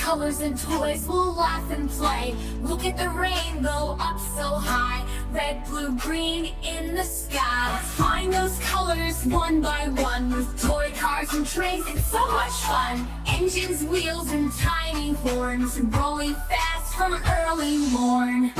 colors and toys, we'll laugh and play. Look at the rainbow up so high, red, blue, green in the sky. Let's find those colors one by one, with toy cars and trains, it's so much fun. Engines, wheels, and tiny horns, rolling fast from early morn.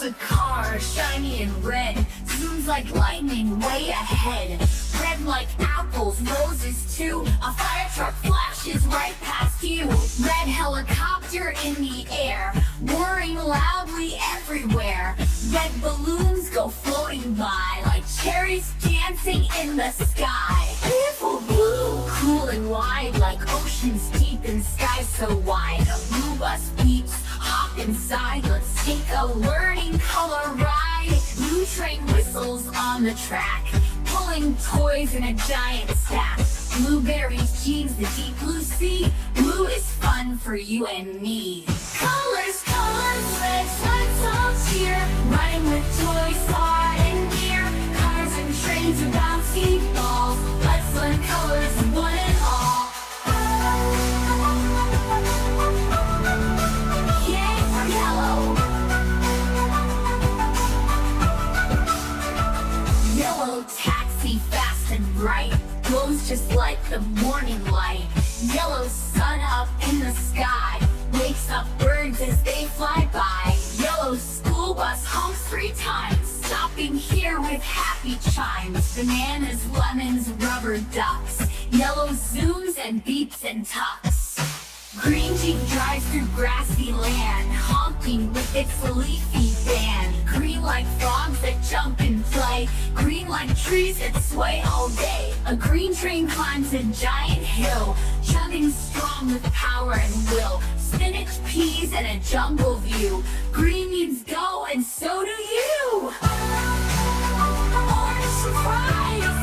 A car, shiny and red, zooms like lightning way ahead. Red like apples, roses too. A fire truck flashes right past you. Red helicopter in the air, whirring loudly everywhere. Red balloons go floating by like cherries dancing in the sky. Beautiful blue, cool and wide, like oceans deep and skies so wide. A blue bus beeps, hop inside, let's take a learning color ride. Blue train whistles on the track, pulling toys in a giant stack. Blueberries, jeans, the deep blue sea. Blue is fun for you and me. Colors, colors, red flags all cheer, riding with toys far and near. Cars and trains and bouncy balls, let's learn colors one and all. Yellow taxi, fast and bright, glows just like the morning light. Yellow sun up in the sky, wakes up birds as they fly by. Yellow school bus honks 3 times, stopping here with happy chimes. Bananas, lemons, rubber ducks, yellow zooms and beeps and tucks. Green Jeep drives through grassy land, honking with its leafy band. Green like frogs that jump and play, green like trees that sway all day. A green train climbs a giant hill, chugging strong with power and will. Spinach, peas, and a jungle view. Green means go, and so do you. Orange surprise!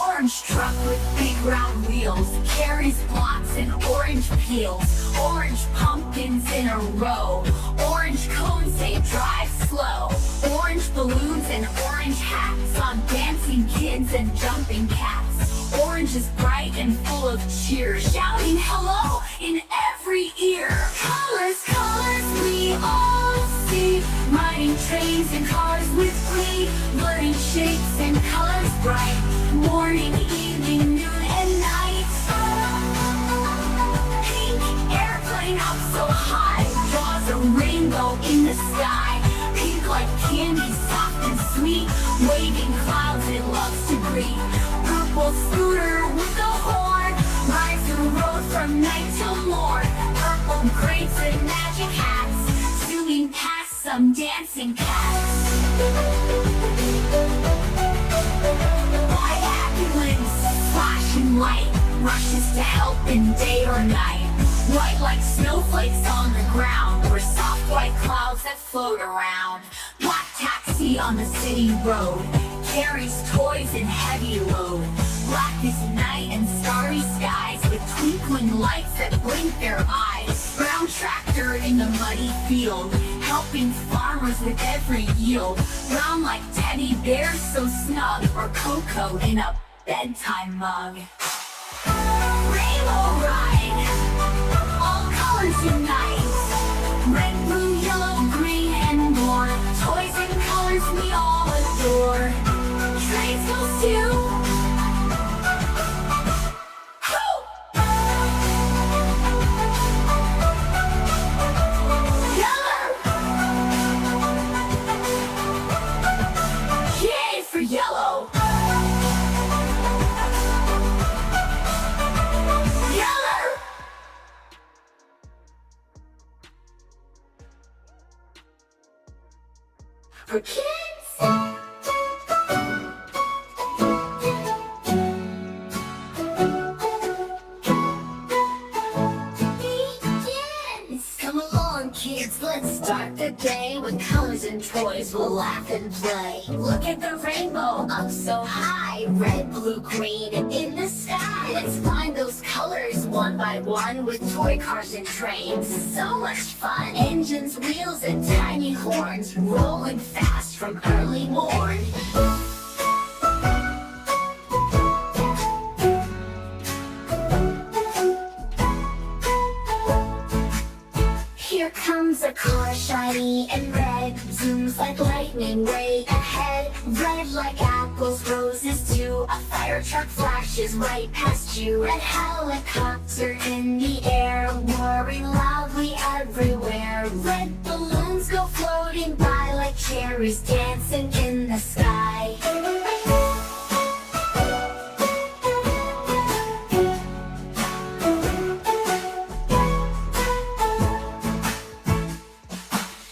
Orange truck with big round wheels, carries blocks and orange peels. Orange pumpkins in a row, orange cones say drive slow. Orange balloons and orange hats on dancing kids and jumping cats. Orange is bright and full of cheer, shouting hello in every ear. Colors, colors we all see, riding trains and cars with glee. Learning shapes and colors bright, morning, evening, noon, and night. Pink airplane up so high, draws a rainbow in the sky. Pink like candy, soft and sweet, waving clouds it loves to greet. Purple scooter with a horn, rides the road from night till morn. Purple grapes and magic hats, zooming past some dancing cats. White ambulance, flashing light, rushes to help in day or night. White like snowflakes on the ground, or soft white clouds that float around. Black taxi on the city road, carries toys and heavy load. Black is night and starry skies, with twinkling lights that blink their eyes. Brown tractor in the muddy field, helping farmers with every yield. Brown like teddy bears so snug, or cocoa in a bedtime mug. Rainbow ride, all colors unite. Red, blue, yellow, green, and more. Toys and colors we all adore. Trains go too. Yellow. Yellow. For kids. Come along, kids, let's start the day with colors and toys will laugh and play. Look at the rainbow up so high, red, blue, green in the sky. Let's find those colors one by one with toy cars and trains. So much fun! Engines, wheels, and tiny horns rolling fast from early morn. Here comes a car, shiny and red, zooms like lightning way ahead. Red like apples, roses too. A fire truck flashes right past you. Red helicopter in the air, whirring loudly everywhere. Red balloons go floating by like cherries dancing in the sky.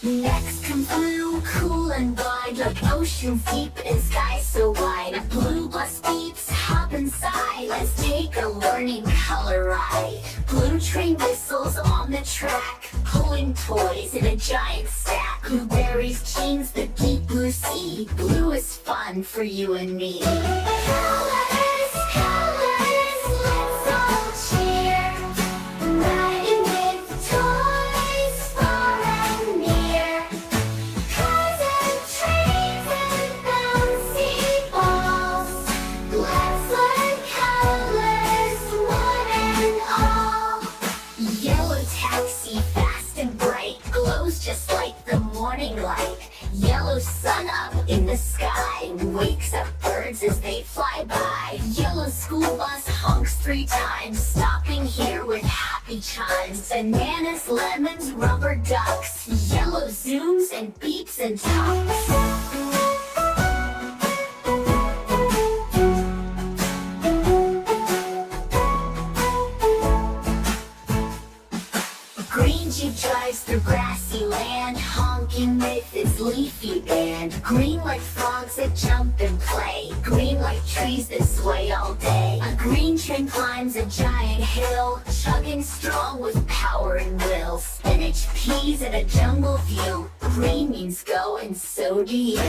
Next come blue, cool and blind, like oceans deep and sky so wide. Blue bus beeps, hop inside, let's take a learning color ride. Blue train whistles on the track, pulling toys in a giant stack. Blueberries change the deep blue sea, blue is fun for you and me. Colors, colors, let's all cheer, riding with toys far and near. Cars and trains and bouncy balls, let's learn colors, one and all. Yellow taxi, fast and bright, glows just like the morning light. Yellow sun up in the sky, wakes up birds as they fly by. Yellow school bus honks 3 times, stopping here with happy chimes. Bananas, lemons, rubber ducks, yellow zooms and beeps and talks. Green Jeep drives through grassy land, honking with its leafy band. Green like frogs that jump and play, green like trees that sway all day. A green train climbs a giant hill, chugging strong with power and will. Spinach, peas, and a jungle view, green means go and so do you.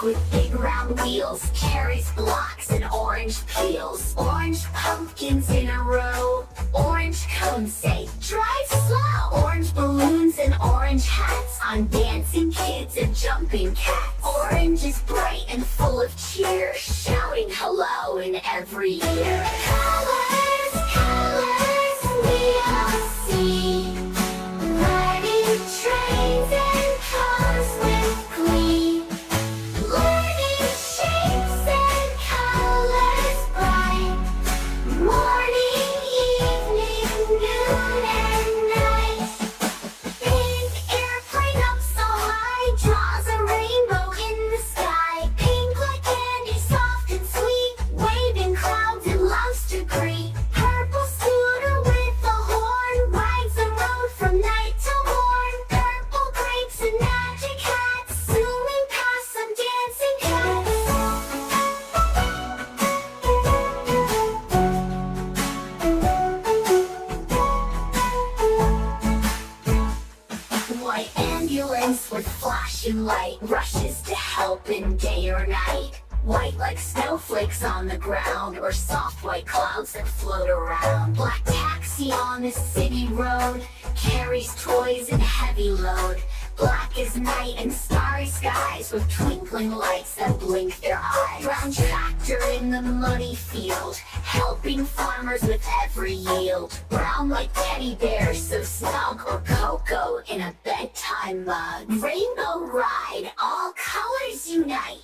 With big round wheels, carries blocks and orange peels. Orange pumpkins in a row, orange cones say drive slow. Orange balloons and orange hats on dancing kids and jumping cats. Orange is bright and full of cheer, shouting hello in every ear. Colors, colors, we all see, riding trains and cars with glee. Learning shapes and colors bright, morning, evening, noon and night. Pink airplane up so high, draws a rainbow in the sky. Pink like candy, soft and sweet, waving clouds and loves to greet. Purple scooter with a horn, rides the road from night to morn. Purple grapes and magic hats, zooming past some dancing cats. White ambulance with flashing light, rushes to help in day or night. White like snowflakes on the ground, or soft white clouds that float around. Black taxi on the city road, carries toys and heavy load. Black as night and starry skies, with twinkling lights that blink their eyes. Brown tractor in the muddy field, helping farmers with every yield. Brown like teddy bears, so snug, or cocoa in a bedtime mug. Rainbow ride, all colors unite.